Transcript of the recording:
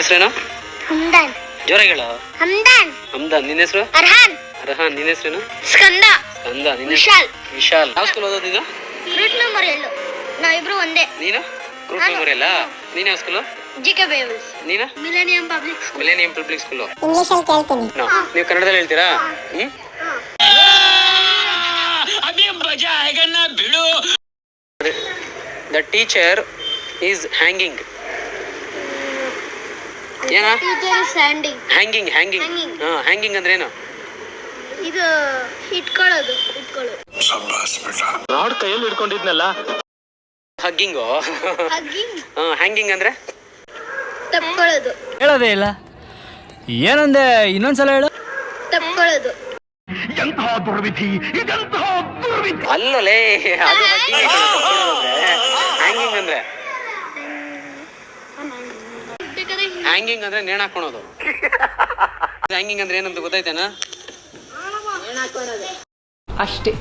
ಹೆಸರೇನು? ಹಮ್ದಾನ್. ಜೋರಾಗಿ ಹೇಳು. ಹಮ್ದಾನ್. ಹಮ್ದಾನ್. ನಿನ್ನ ಹೆಸರು? ಅರ್ಹಾನ್. ಅರ್ಹಾನ್. ನಿನ್ನ ಹೆಸರೇನು? ಸ್ಕಂದ. ಸ್ಕಂದ. ನಿನ್ನ ವಿಶಾಲ್. ವಿಶಾಲ್. ಯಾವ ಸ್ಕೂಲ್ ಓದೋದು ಈಗ? Route number 7. ನಾವಿಬ್ರು ಒಂದೇ. ನೀನು ರೂಟ್ ನಂಬರ್ ಎಲ್ಲ. ನೀನು ಯಾವ ಸ್ಕೂಲು? ಜಿಕೆ ಬೇಬಲ್ಸ್. ನೀನು? Millennium public school. Millennium public school. ಇಂಗ್ಲಿಷಲ್ಲಿ ಕೇಳ್ತೀನಿ. ನೀವು ಕನ್ನಡದಲ್ಲಿ ಹೇಳ್ತೀರಾ? The teacher is hanging. ಏನ? Teacher is standing. Hanging. Hanging. Hanging ಅಂದ್ರೆ ಏನು? ಇದು ಇಟ್ಕೊಳ್ಳೋದು. ಶಬ್ಬಾಸ್ ಬೇಟಾ. ರಾಡ್ ಕೈಯಲ್ಲಿ ಹಿಡ್ಕೊಂಡಿದ್ನಲ್ಲ. ಹಗ್ಗಿಂಗು. ಹಗ್ಗಿಂಗ್. ಹ್ಯಾಂಗಿಂಗ್ ಅಂದ್ರೆ ತಪ್ಕೊಳ್ಳೋದು. ಹೇಳೋದೇ ಇಲ್ಲ. ಏನಂದೆ? ಇನ್ನೊಂದ್ಸಲ ಹೇಳು. ತಪ್ಕೊಳ್ಳೋದು. ಎಂತಹ ದುರ್ವಿಧಿ, ಇದೆಂತಹ ದುರ್ವಿಧಿ. ಅಲ್ಲಲೇ, ಅದು ಹ್ಯಾಂಗಿಂಗ್ ಅಂದ್ರೆ. ಹ್ಯಾಂಗಿಂಗ್ ಅಂದ್ರೆ ನೇಣು ಹಾಕೊಳೋದು. ಹ್ಯಾಂಗಿಂಗ್ ಅಂದ್ರೆ ಏನಂತ ಗೊತ್ತಾಯ್ತೇನಾ? ನೇಣು ಹಾಕೊಳ್ಳೋದು ಅಷ್ಟೇ.